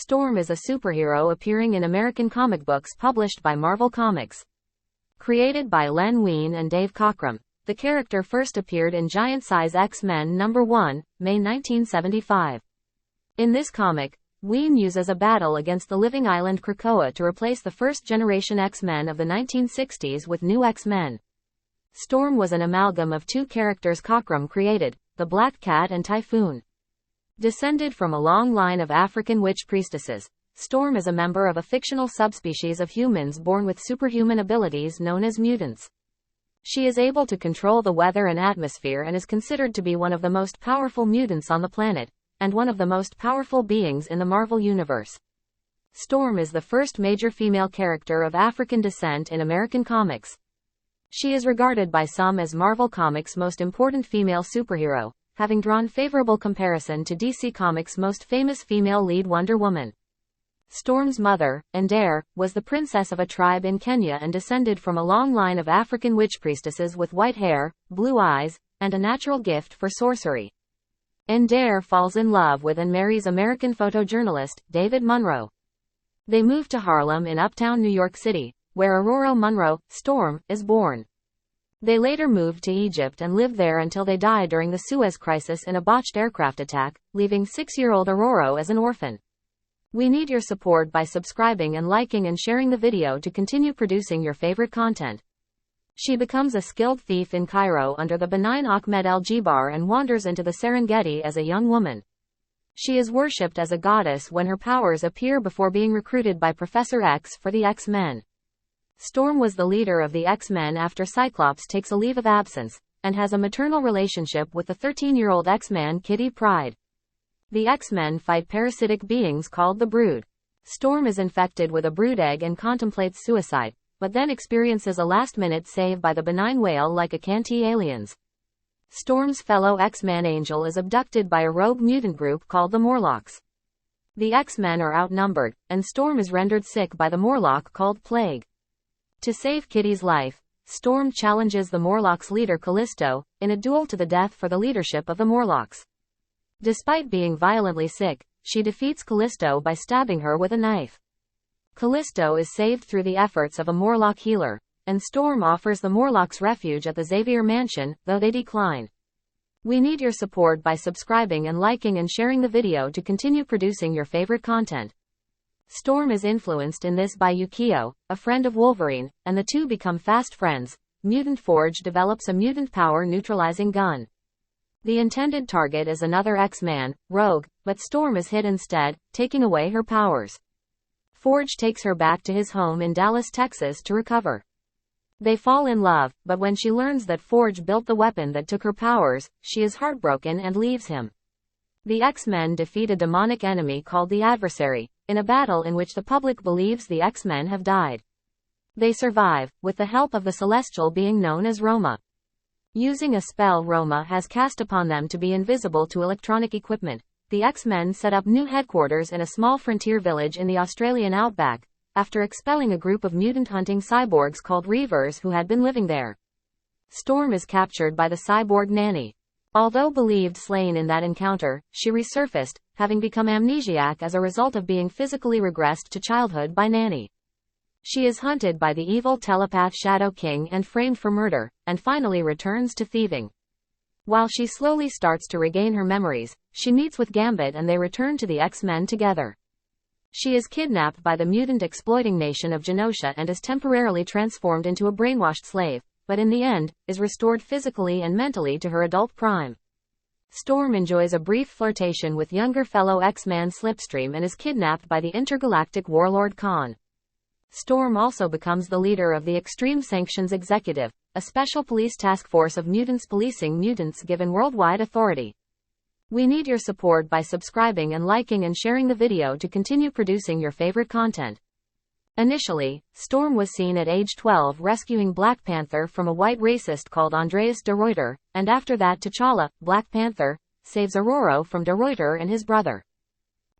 Storm is a superhero appearing in American comic books published by Marvel Comics. Created by Len Wein and Dave Cockrum, the character first appeared in Giant Size X-Men #1, May 1975. In this comic, Wein uses a battle against the living island Krakoa to replace the first-generation X-Men of the 1960s with new X-Men. Storm was an amalgam of two characters Cockrum created, the Black Cat and Typhoon. Descended from a long line of African witch-priestesses, Storm is a member of a fictional subspecies of humans born with superhuman abilities known as mutants. She is able to control the weather and atmosphere and is considered to be one of the most powerful mutants on the planet, and one of the most powerful beings in the Marvel Universe. Storm is the first major female character of African descent in American comics. She is regarded by some as Marvel Comics' most important female superhero, having drawn favorable comparison to DC Comics' most famous female lead Wonder Woman. Storm's mother, el-Gibar, was the princess of a tribe in Kenya and descended from a long line of African witch-priestesses with white hair, blue eyes, and a natural gift for sorcery. El-Gibar falls in love with and marries American photojournalist, David Monroe. They move to Harlem in uptown New York City, where Aurora Monroe, Storm, is born. They later moved to Egypt and lived there until they died during the Suez Crisis in a botched aircraft attack, leaving 6-year-old Aurora as an orphan. We need your support by subscribing and liking and sharing the video to continue producing your favorite content. She becomes a skilled thief in Cairo under the benign Ahmed el-Gibar and wanders into the Serengeti as a young woman. She is worshipped as a goddess when her powers appear before being recruited by Professor X for the X-Men. Storm was the leader of the X-Men after Cyclops takes a leave of absence, and has a maternal relationship with the 13-year-old X-Man Kitty Pryde. The X-Men fight parasitic beings called the Brood. Storm is infected with a brood egg and contemplates suicide, but then experiences a last-minute save by the benign whale like Acanti aliens. Storm's fellow X-Man Angel is abducted by a rogue mutant group called the Morlocks. The X-Men are outnumbered, and Storm is rendered sick by the Morlock called Plague. To save Kitty's life, Storm challenges the Morlocks' leader Callisto, in a duel to the death for the leadership of the Morlocks. Despite being violently sick, she defeats Callisto by stabbing her with a knife. Callisto is saved through the efforts of a Morlock healer, and Storm offers the Morlocks refuge at the Xavier Mansion, though they decline. We need your support by subscribing and liking and sharing the video to continue producing your favorite content. Storm is influenced in this by Yukio, a friend of Wolverine, and the two become fast friends. Mutant Forge develops a mutant power neutralizing gun. The intended target is another X-Man, Rogue, but Storm is hit instead, taking away her powers. Forge takes her back to his home in Dallas, Texas to recover. They fall in love, but when she learns that Forge built the weapon that took her powers, she is heartbroken and leaves him. The X-Men defeat a demonic enemy called the Adversary, in a battle in which the public believes the X-Men have died. They survive, with the help of the celestial being known as Roma. Using a spell Roma has cast upon them to be invisible to electronic equipment, the X-Men set up new headquarters in a small frontier village in the Australian outback, after expelling a group of mutant-hunting cyborgs called Reavers who had been living there. Storm is captured by the cyborg Nanny. Although believed slain in that encounter, she resurfaced, having become amnesiac as a result of being physically regressed to childhood by Nanny. She is hunted by the evil telepath Shadow King and framed for murder, and finally returns to thieving. While she slowly starts to regain her memories, she meets with Gambit and they return to the X-Men together. She is kidnapped by the mutant exploiting nation of Genosha and is temporarily transformed into a brainwashed slave, but in the end, is restored physically and mentally to her adult prime. Storm enjoys a brief flirtation with younger fellow X-Man Slipstream and is kidnapped by the intergalactic warlord Khan. Storm also becomes the leader of the Extreme Sanctions Executive, a special police task force of mutants policing mutants given worldwide authority. We need your support by subscribing and liking and sharing the video to continue producing your favorite content. Initially, Storm was seen at age 12 rescuing Black Panther from a white racist called Andreas de Ruyter, and after that T'Challa, Black Panther, saves Ororo from de Ruyter and his brother.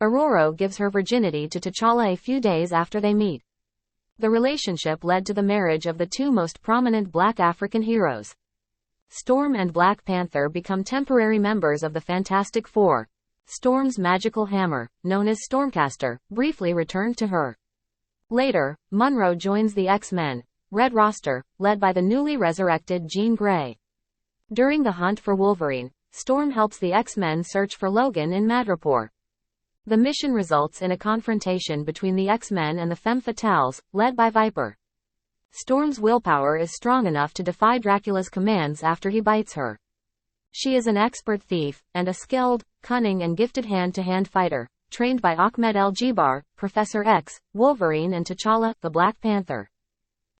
Ororo gives her virginity to T'Challa a few days after they meet. The relationship led to the marriage of the two most prominent Black African heroes. Storm and Black Panther become temporary members of the Fantastic Four. Storm's magical hammer, known as Stormcaster, briefly returned to her. Later, Monroe joins the X-Men Red roster, led by the newly resurrected Jean Grey. During the hunt for Wolverine, Storm helps the X-Men search for Logan in Madripoor. The mission results in a confrontation between the X-Men and the Femme Fatales, led by Viper. Storm's willpower is strong enough to defy Dracula's commands after he bites her. She is an expert thief, and a skilled, cunning and gifted hand-to-hand fighter, trained by Ahmed el-Gibar, Professor X, Wolverine and T'Challa, the Black Panther.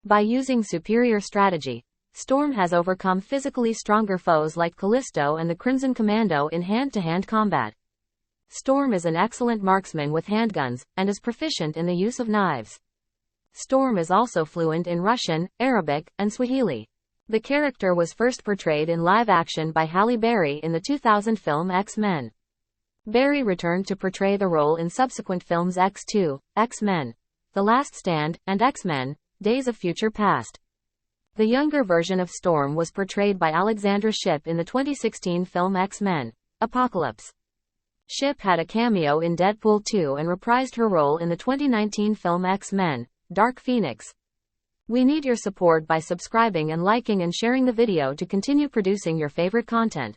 By using superior strategy, Storm has overcome physically stronger foes like Callisto and the Crimson Commando in hand-to-hand combat. Storm is an excellent marksman with handguns, and is proficient in the use of knives. Storm is also fluent in Russian, Arabic, and Swahili. The character was first portrayed in live action by Halle Berry in the 2000 film X-Men. Berry returned to portray the role in subsequent films X2, X-Men, The Last Stand, and X-Men, Days of Future Past. The younger version of Storm was portrayed by Alexandra Shipp in the 2016 film X-Men, Apocalypse. Shipp had a cameo in Deadpool 2 and reprised her role in the 2019 film X-Men, Dark Phoenix. We need your support by subscribing and liking and sharing the video to continue producing your favorite content.